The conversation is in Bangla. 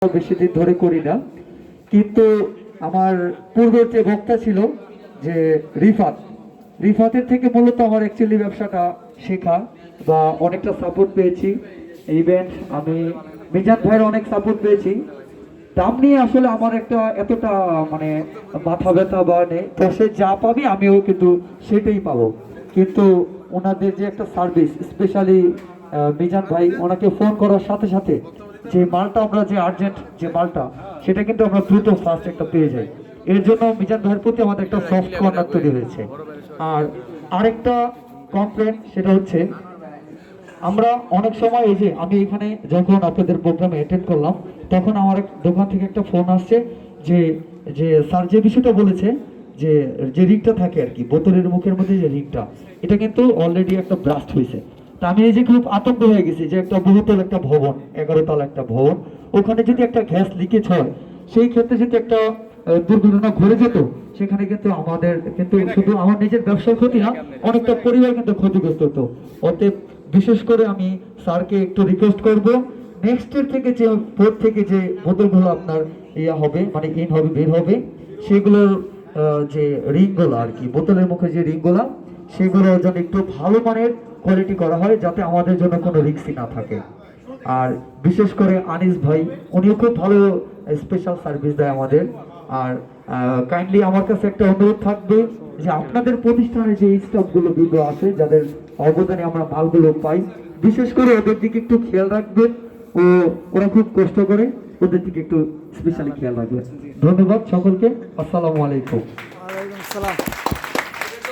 বেশি দিন ধরে করি না, কিন্তু আমার পূর্বের যে বক্তা ছিল যে রিফাতের থেকে মূলত আমার অ্যাকচুয়ালি ব্যবসাটা শেখা বা অনেকটা সাপোর্ট পেয়েছি। ইভেন আমি মিজান ভাইয়ের অনেক সাপোর্ট পেয়েছি। দাম নিয়ে আসলে আমার একটা এতটা মানে মাথা ব্যথা বা নেই, তো সে যা পাবি আমিও কিন্তু সেটাই পাবো। কিন্তু ওনাদের যে একটা সার্ভিস, স্পেশালি মিজান ভাই ওনাকে ফোন করার সাথে সাথে যে মালটা আমরা যে আর্জেন্ট যে মালটা সেটা কিন্তু আমরা দ্রুত ফার্স্ট একটা পেয়ে যাই। এর জন্য মিজান ভাইয়ের প্রতি আমাদের একটা সফট কর্নার তৈরি হয়েছে। আর আরেকটা কমপ্লেন সেটা হচ্ছে আমরা অনেক সময় এই যে আমি এখানে যখন আপনাদের প্রোগ্রামে অ্যাটেন্ড করলাম তখন আমার এক দোকান থেকে একটা ফোন আসছে যে যে স্যার যে বিষয়টা বলেছে যে যে রিংটা থাকে আর কি বোতলের মুখের মধ্যে যে রিংটা, এটা কিন্তু অলরেডি একটা ব্লাস্ট হয়েছে। তা আমি এই যে খুব আতঙ্ক হয়ে গেছি যে একটা বহুতল একটা ভবন, 11 তলা একটা ভবন, ওখানে যদি একটা গ্যাস লিকেজ হয় সেই ক্ষেত্রে যদি একটা দুর্ঘটনা ঘটে যেত সেখানে কিন্তু আমাদের কিন্তু শুধু আমার নিজের ব্যবসার ক্ষতি না, অনেকটা পরিবার কিন্তু ক্ষতিগ্রস্ত হতো। অতএব বিশেষ করে আমি স্যারকে একটু রিকোয়েস্ট করব নেক্সট ইয়ার থেকে যে বোর্ড থেকে যে বোতলগুলো আপনার ইয়া হবে মানে ইন হবে বের হবে সেগুলোর যে রিংগুলো আর কি বোতলের মুখে যে রিংগুলো সেগুলো যেন একটু ভালো মানের কোয়ালিটি করা হয় যাতে আমাদের জন্য কোনো রিস্কই না থাকে। আর বিশেষ করে আনিস ভাই উনিও খুব ভালো স্পেশাল সার্ভিস দেয় আমাদের। আর কাইন্ডলি আমার কাছে একটা অনুরোধ থাকবে যে আপনাদের প্রতিষ্ঠানে যে স্টাফগুলো বিজ্ঞ আছে যাদের অবদানে আমরা মালগুলো পাই, বিশেষ করে ওদের দিকে একটু খেয়াল রাখবেন। ও ওরা খুব কষ্ট করে, ওদের দিকে একটু স্পেশালি খেয়াল রাখবেন। ধন্যবাদ সকলকে। আসসালামু আলাইকুম। ওয়ালাইকুম আসসালাম।